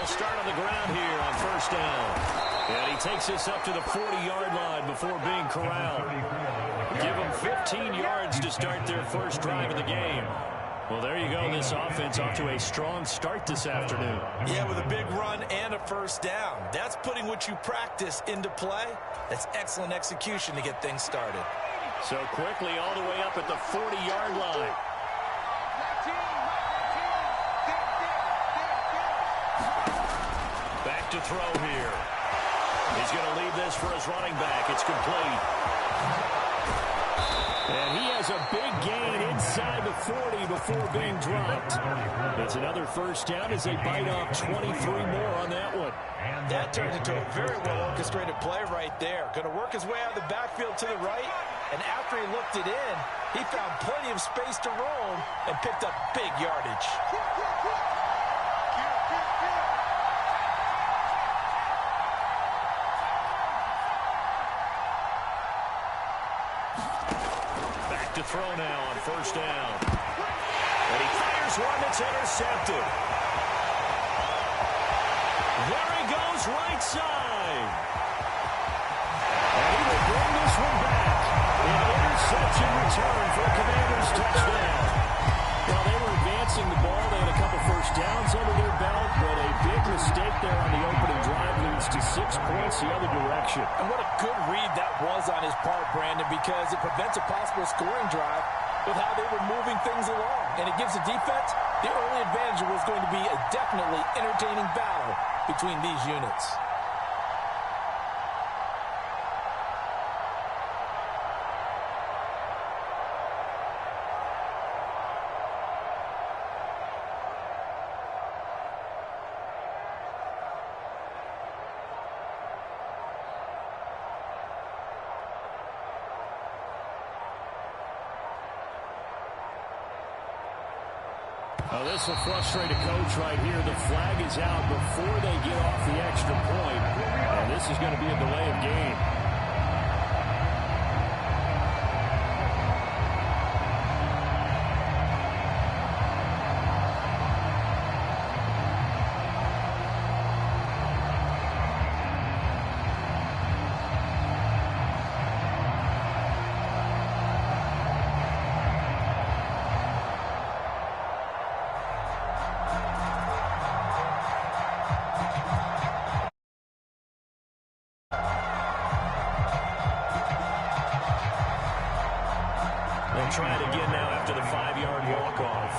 They'll start on the ground here on first down. And he takes this up to the 40-yard line before being corralled. Give them 15 yards to start their first drive of the game. Well, there you go. This offense off to a strong start this afternoon. Yeah, with a big run and a first down. That's putting what you practice into play. That's excellent execution to get things started. So quickly all the way up at the 40-yard line. Back to throw here. He's going to leave this for his running back. It's complete. And he has a big gain inside the 40 before being dropped. That's another first down as they bite off 23 more on that one. That turned into a very well-orchestrated play right there. Going to work his way out of the backfield to the right. And after he looked it in, he found plenty of space to roam and picked up big yardage. Back to throw now on first down. And he fires one that's intercepted. There he goes, right side. And he will bring this one back. An interception return for a Commanders touchdown. Well, they were advancing the ball. They had a couple first downs under their belt, but a big mistake there on the opening drive leads to 6 points the other direction. And what a good read that was on his part, Brandon, because it prevents a possible scoring drive with how they were moving things along. And it gives the defense the early advantage. It was going to be a definitely entertaining battle between these units. Oh, this will frustrate a coach right here. The flag is out before they get off the extra point, and this is going to be a delay of game. They'll try it again now after the 5-yard walk-off.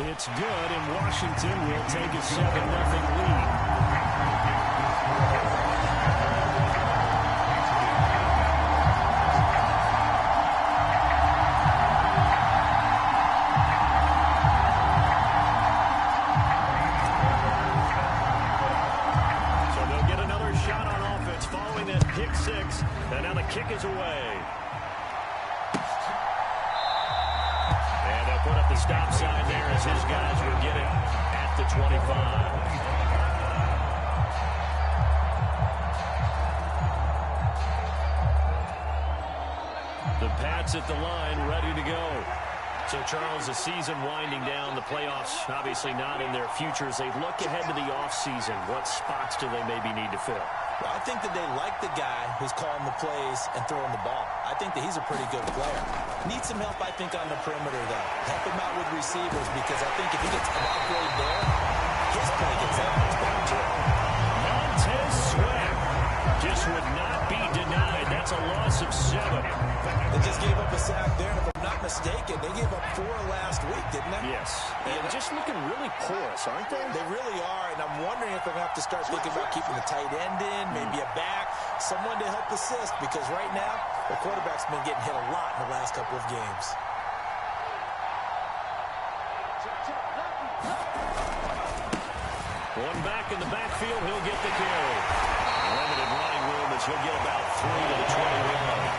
It's good, and Washington will take a 7-0 lead. And now the kick is away. And they'll put up the stop sign there as his guys will get it at the 25. The Pats at the line, ready to go. So, Charles, the season winding down, the playoffs obviously not in their futures. They look ahead to the offseason. What spots do they maybe need to fill? Well, I think that they like the guy who's calling the plays and throwing the ball. I think that he's a pretty good player. Needs some help, I think, on the perimeter, though. Help him out with receivers, because I think if he gets an upgrade there, his play gets that much better, too. Montez Sweat just would not be denied. That's a loss of 7. They just gave up a sack there, and if I'm not mistaken, they gave up 4 last week, didn't they? Yes. And just looking really porous, aren't they? They really are, and I'm wondering if they're going to have to start thinking about keeping the tight end in, maybe a back, someone to help assist, because right now, the quarterback's been getting hit a lot in the last couple of games. One back in the backfield, he'll get the carry. Limited running room as he'll get about 3 to the 21.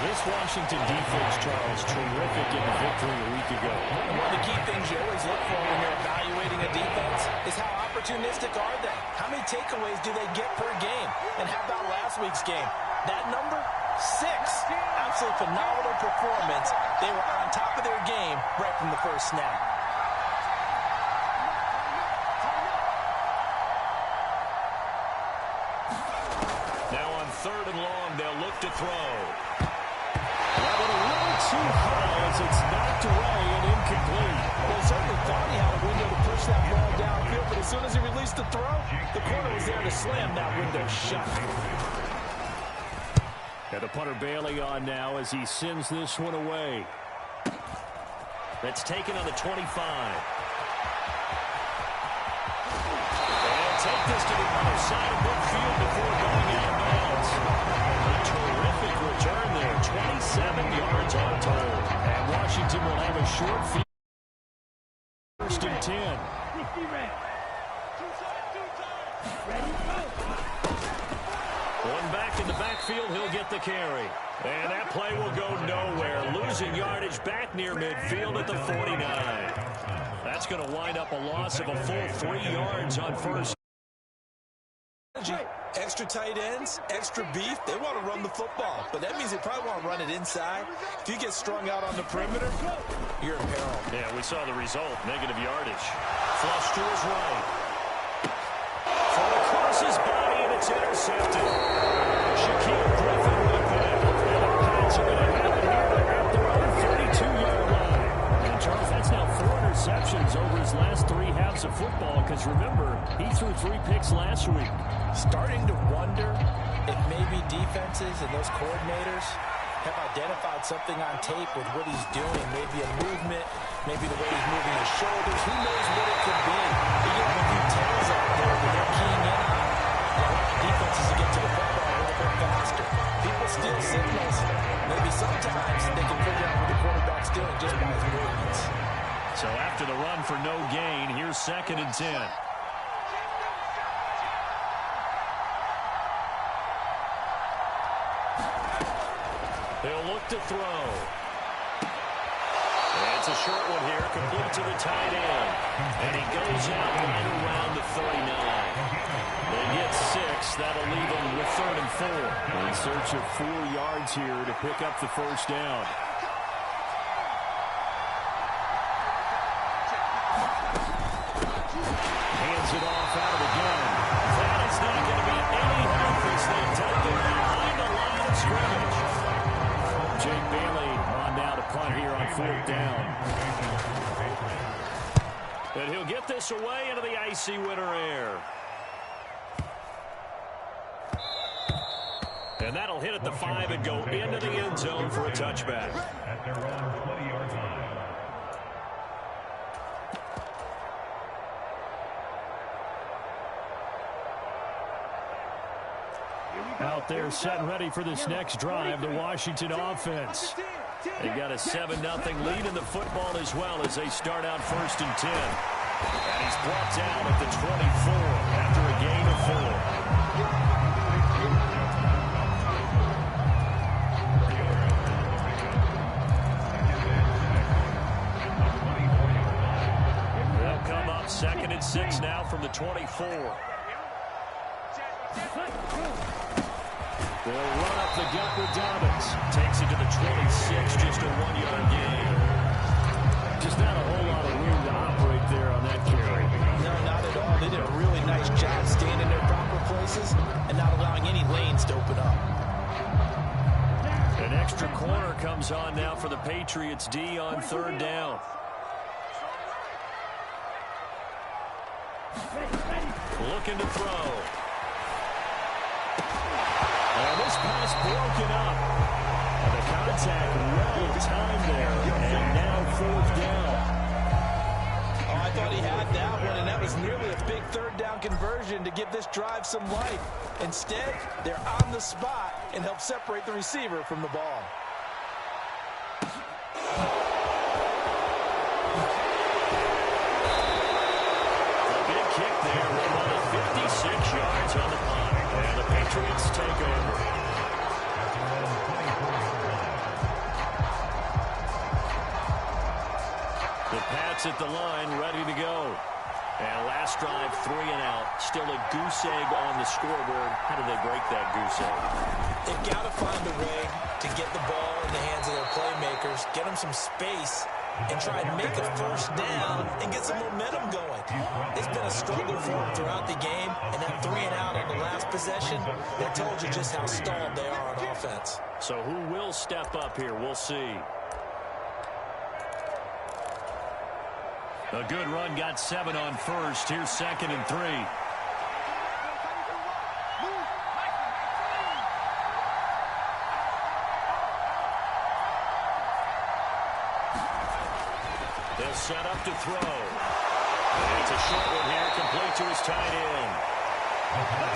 This Washington defense, Charles, terrific in the victory a week ago. One of the key things you always look for when you're evaluating a defense is how opportunistic are they? How many takeaways do they get per game? And how about last week's game? That number, 6. Absolutely phenomenal performance. They were on top of their game right from the first snap. Now on 3rd and long, they'll look to throw. That one a little too high as it's knocked away and incomplete. Well, he certainly thought he had a window to push that ball downfield, but as soon as he released the throw, the corner was there to slam that window shut. And the punter Bailey on now as he sends this one away. That's taken on the 25. And take this to the other side of midfield before going out of bounds. A terrific return there. 27 yards all told. And Washington will have a short field. 1st and 10. One back in the backfield, he'll get the carry. And that play will go nowhere. Losing yardage back near midfield at the 49. That's going to wind up a loss of a full 3 yards on first. Extra tight ends, extra beef, they want to run the football. But that means they probably want to run it inside. If you get strung out on the perimeter, you're in peril. Yeah, we saw the result, negative yardage. Flush to his right. From across his body, and it's intercepted. Shaquille Griffin with that. And the Pats are going to have it here at their own 32-yard line. And Charles, that's now 4 interceptions over his last 3 halves of football. Because remember, he threw 3 picks last week. Starting to wonder if maybe defenses and those coordinators have identified something on tape with what he's doing. Maybe a movement, maybe the way he's moving his shoulders. Who knows what it could be? But you have a few tails out there that they're keying in on. Defenses to get to the football a little bit faster. People steal signals. Maybe sometimes they can figure out what the quarterback's doing just by his movements. So after the run for no gain, here's 2nd and 10. They'll look to throw. It's a short one here, complete to the tight end. And he goes out right around the 39. They get 6. That'll leave them with 3rd and 4. In search of 4 yards here to pick up the first down. Hands it off out of the gun. That is not going to be any help as they take it behind the line of scrimmage. Jake Bailey on now to punt here on 4th down. And he'll get this away into the icy winter air. And that'll hit at the 5 and go into the end zone for a touchback. At their own 20-yard line. Out there set and ready for this next drive, the Washington offense. They've got a 7-0 lead in the football as well as they start out 1st and 10. And he's brought down at the 24 after a gain of 4. They'll come up 2nd and 6 now from the 24. They'll run up the gut with Dobbins. Takes it to the 26, just a 1-yard gain. Just not a whole lot of room to operate there on that carry. No, not at all. They did a really nice job staying in their proper places and not allowing any lanes to open up. An extra corner comes on now for the Patriots D on 3rd down. Looking to throw. And this pass broken up. And the contact well timed there. And now 4th down. Oh, I thought he had that one, and that was nearly a big 3rd down conversion to give this drive some life. Instead, they're on the spot and help separate the receiver from the ball. A big kick there. Run 56 yards on the punt. And the Patriots take over. The Pats at the line, ready to go. And last drive, 3 and out. Still a goose egg on the scoreboard. How did they break that goose egg? They've got to find a way to get the ball in the hands of their playmakers, get them some space, and try and make a first down and get some momentum going. It's been a struggle for them throughout the game, and that 3-and-out on the last possession, that told you just how stalled they are on offense. So who will step up here? We'll see. A good run, got 7 on first. Here's 2nd and 3. They'll set up to throw. And it's a short one here, complete to his tight end.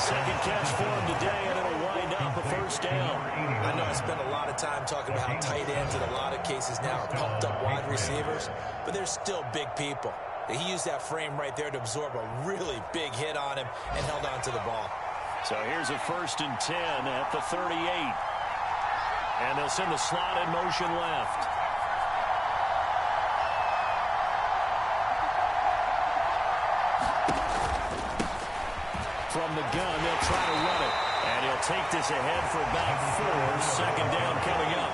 Second catch for him today, and it'll wind up a first down. I know I spent a lot of time talking about how tight ends in a lot of cases now are pumped up wide receivers, but they're still big people. He used that frame right there to absorb a really big hit on him and held on to the ball. So here's a 1st and 10 at the 38. And they'll send the slot in motion left. From the gun, they'll try to run it. And he'll take this ahead for about 4. 2nd down coming up.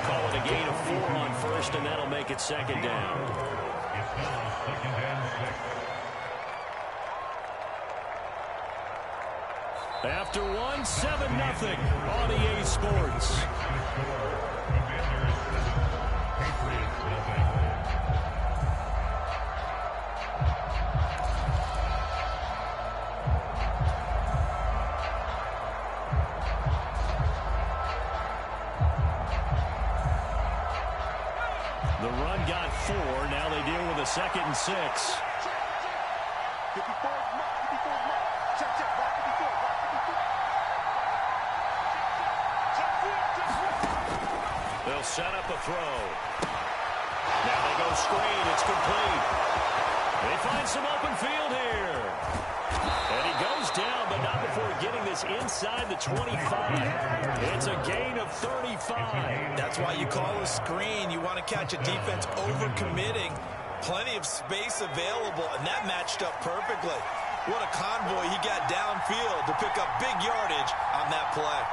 Call it a gain of 4 on first, and that'll make it 2nd down. It's now 2nd and 6. After 1, 7-0 on EA Sports. The run got 4. Now they deal with a 2nd and 6. They'll set up a throw. Now they go screen. It's complete. They find some open field here. And he goes down, but not before getting this inside the 25. It's a gain of 35. That's why you call a screen. You want to catch a defense overcommitting. Plenty of space available, and that matched up perfectly. What a convoy he got downfield to pick up big yardage on that play.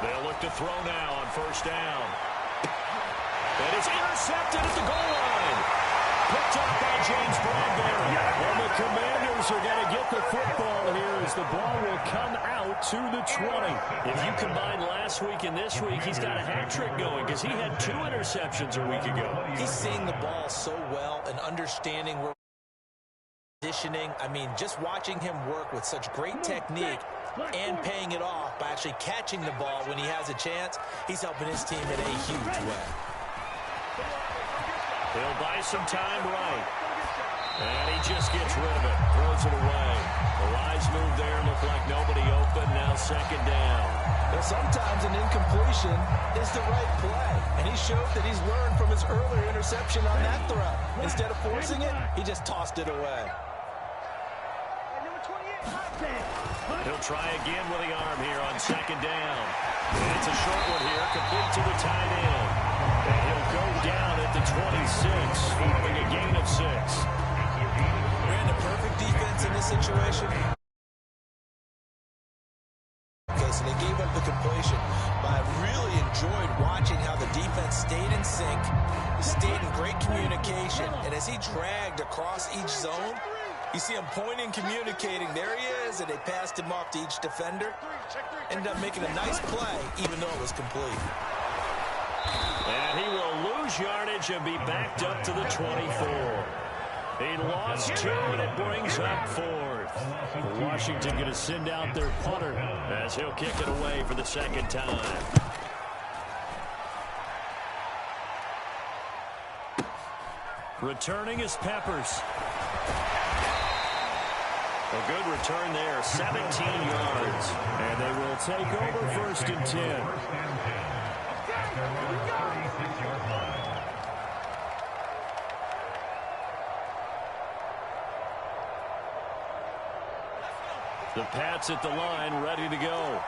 They'll look to throw now on 1st down. And it's intercepted at the goal line. Picked up by James Bradbury. And the Commanders are going to get the football here as the ball will come out to the 20. If you combine last week and this week, he's got a hat trick going because he had 2 interceptions a week ago. He's seeing the ball so well and understanding where positioning. I mean, just watching him work with such great technique and paying it off by actually catching the ball when he has a chance, he's helping his team in a huge way. He'll buy some time right. And he just gets rid of it. Throws it away. The Lions move there. Look like nobody open. Now 2nd down. Well, sometimes an incompletion is the right play. And he showed that he's learned from his earlier interception on that throw. Instead of forcing it, he just tossed it away. He'll try again with the arm here on 2nd down. And it's a short one here, complete to the tight end. And he'll go down at the 26, following a gain of 6. Ran a perfect defense in this situation. And they gave up the completion. But I really enjoyed watching how the defense stayed in sync, stayed in great communication. And as he dragged across each zone, you see him pointing, communicating. There he is, and they passed him off to each defender. Ended up making a nice play, even though it was complete. And he will lose yardage and be backed up to the 24. He lost 2, and it brings up 4th. Washington going to send out their punter as he'll kick it away for the 2nd time. Returning is Peppers. A good return there, 17 yards. And they will take over 1st and 10. The Pats at the line, ready to go.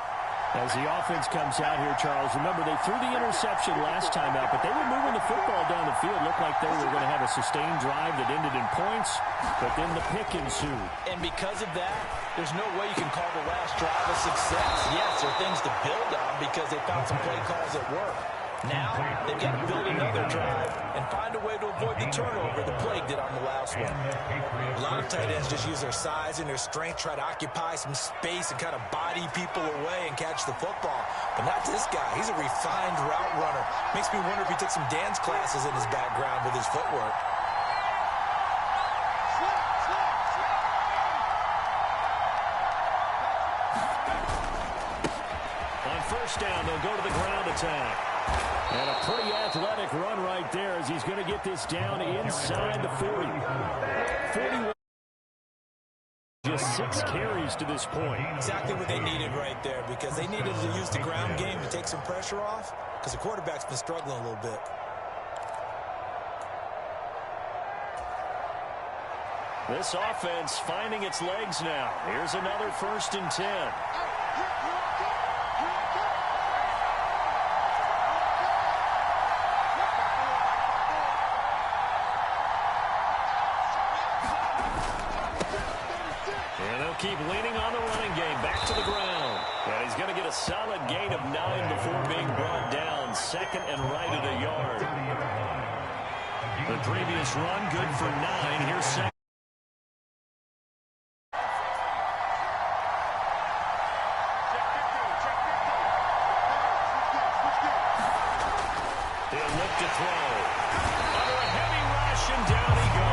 As the offense comes out here, Charles, remember they threw the interception last time out, but they were moving the football down the field. Looked like they were going to have a sustained drive that ended in points, but then the pick ensued. And because of that, there's no way you can call the last drive a success. Yes, there are things to build on because they found some play calls that work. Now, they've got to build another drive and find a way to avoid the turnover the plague did on the last one. A lot of tight ends just use their size and their strength, try to occupy some space and kind of body people away and catch the football. But not this guy. He's a refined route runner. Makes me wonder if he took some dance classes in his background with his footwork. On first down, they'll go to the ground attack. And a pretty athletic run right there as he's going to get this down inside the 40. 41. Just 6 carries to this point. Exactly what they needed right there because they needed to use the ground game to take some pressure off because the quarterback's been struggling a little bit. This offense finding its legs now. Here's another 1st and 10. Keep leaning on the running game. Back to the ground. And he's going to get a solid gain of 9 before being brought down. 2nd and right at a yard. The previous run good for 9. Here's 2nd. He'll look to throw. Under a heavy rush and down he goes.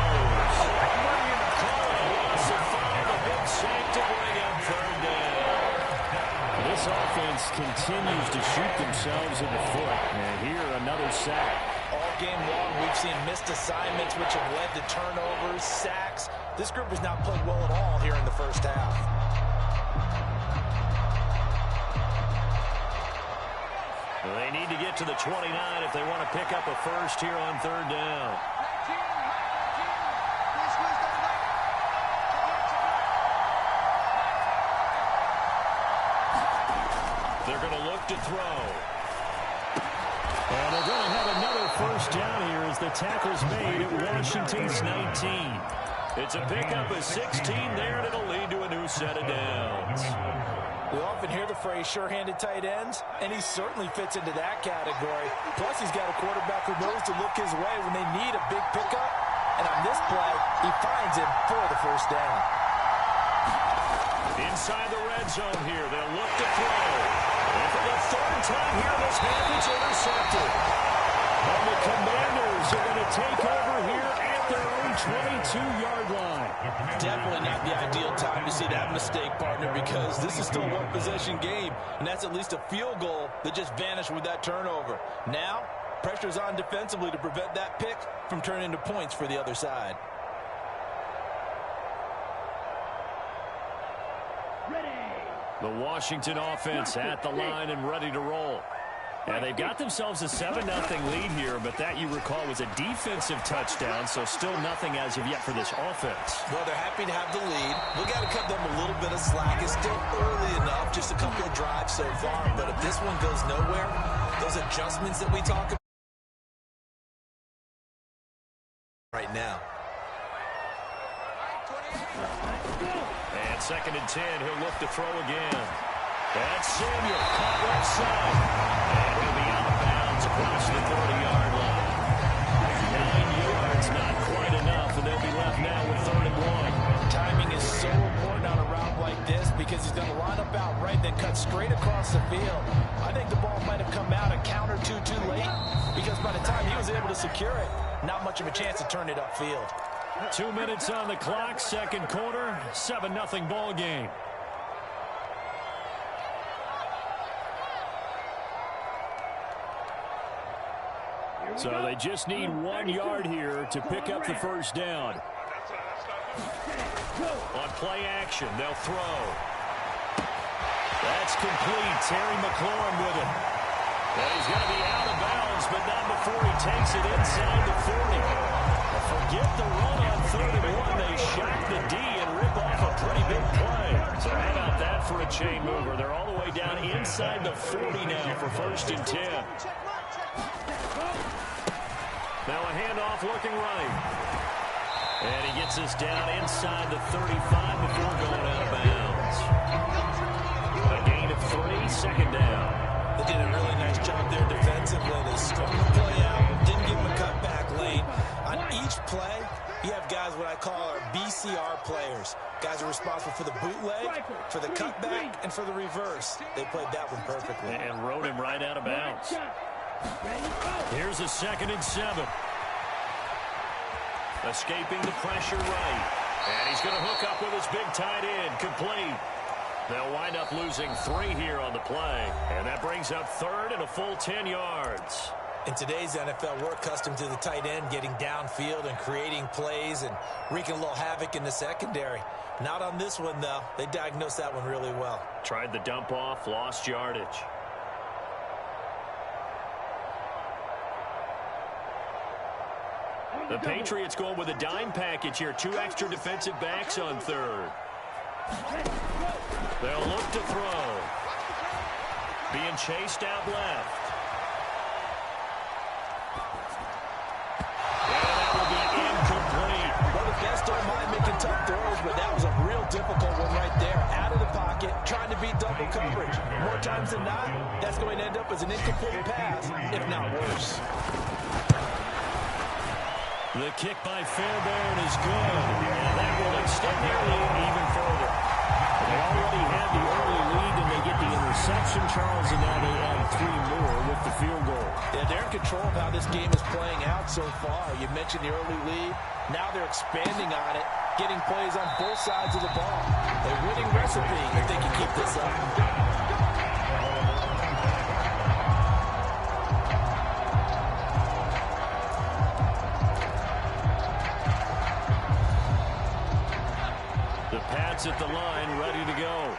Sack to bring up 3rd down. This offense continues to shoot themselves in the foot. And here, another sack. All game long, we've seen missed assignments, which have led to turnovers, sacks. This group has not played well at all here in the first half. They need to get to the 29 if they want to pick up a first here on 3rd down. They're going to look to throw. And they're going to have another 1st down here as the tackle's made at Washington's 19. It's a pickup of 16 there, and it'll lead to a new set of downs. We often hear the phrase sure-handed tight ends, and he certainly fits into that category. Plus, he's got a quarterback who knows to look his way when they need a big pickup. And on this play, he finds him for the 1st down. Inside the red zone here, they'll look to throw. And for the 3rd time here, this half it's intercepted. And the Commanders are going to take over here at their own 22-yard line. Definitely not the ideal time to see that mistake, partner, because this is still a one-possession game, and that's at least a field goal that just vanished with that turnover. Now, pressure's on defensively to prevent that pick from turning into points for the other side. The Washington offense at the line and ready to roll. And they've got themselves a 7-0 lead here, but that, you recall, was a defensive touchdown, so still nothing as of yet for this offense. Well, they're happy to have the lead. We've got to cut them a little bit of slack. It's still early enough, just a couple of drives so far, but if this one goes nowhere, those adjustments that we talk about right now. And 2nd and 10, he'll look to throw again. That's Samuel, caught left side. And he'll be out of bounds across the 30-yard line. 9 yards, not quite enough, and they'll be left now with 3rd and 1. Timing is so important on a route like this because he's going to line up out right, then cut straight across the field. I think the ball might have come out a count or two too late because by the time he was able to secure it, not much of a chance to turn it upfield. 2 minutes on the clock, 2nd quarter, 7-0 ball game. So they just need 1 yard here to pick up the 1st down. On play action, they'll throw. That's complete. Terry McLaurin with it. And he's going to be out of bounds, but not before he takes it inside the 40. Forget the run on 3rd and 1. They shock the D and rip off a pretty big play. So how about that for a chance? chain mover. They're all the way down inside the 40 now for 1st and 10. Now a handoff looking right. And he gets us down inside the 35 before going out of bounds. A gain of 3, 2nd down. They did a really nice job there defensively. They strung the play out, didn't give him a cutback lane. On each play, you have guys what I call our BCR players. Guys are responsible for the bootleg, for the cutback, and for the reverse. They played that one perfectly. And rode him right out of bounds. Here's a 2nd and 7. Escaping the pressure right. And he's going to hook up with his big tight end. Complete. They'll wind up losing 3 here on the play. And that brings up 3rd and a full 10 yards. In today's NFL, we're accustomed to the tight end getting downfield and creating plays and wreaking a little havoc in the secondary. Not on this one, though. They diagnosed that one really well. Tried the dump off, lost yardage. The Patriots going with a dime package here. 2 extra defensive backs on 3rd. They'll look to throw. Being chased out left. And that will be incomplete. Well, the best don't mind making tough throws, but that was a real difficult one right there. Out of the pocket, trying to beat double coverage. More times than not, that's going to end up as an incomplete pass, if not worse. The kick by Fairbairn is good, and that will extend their lead even further. They already had the early lead, and they get the interception, Charles, and now they add 3 more with the field goal. Yeah, they're in control of how this game is playing out so far. You mentioned the early lead. Now they're expanding on it, getting plays on both sides of the ball. A winning recipe if they can keep this up. At the line, ready to go.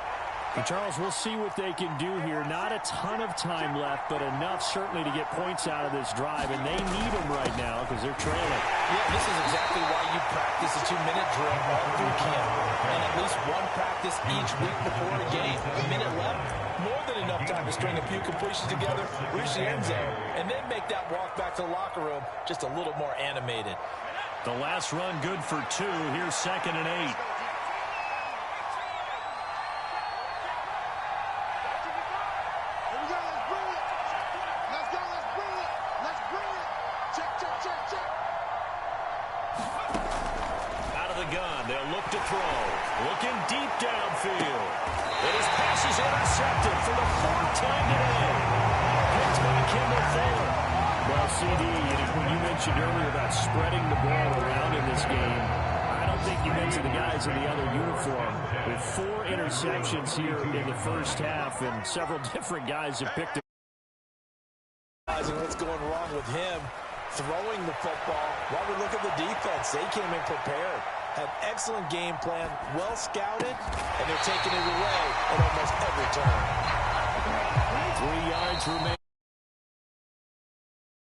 And Charles, we'll see what they can do here. Not a ton of time left, but enough certainly to get points out of this drive, and they need them right now because they're trailing. Yeah, this is exactly why you practice a 2-minute drill all through camp, and at least one practice each week before a game. A minute left, more than enough time to string a few completions together, reach the end zone, and then make that walk back to the locker room just a little more animated. The last run good for 2. Here's 2nd and 8. Looking deep downfield. And his pass is intercepted for the 4th time today. Picked by Kendall Fuller. Well, CD, when you mentioned earlier about spreading the ball around in this game, I don't think you mentioned the guys in the other uniform. With 4 interceptions here in the first half, and several different guys have picked it. What's going wrong with him throwing the football? While we look at the defense, they came in prepared. Had excellent game plan, well scouted, and they're taking it away at almost every turn. 3 yards remaining.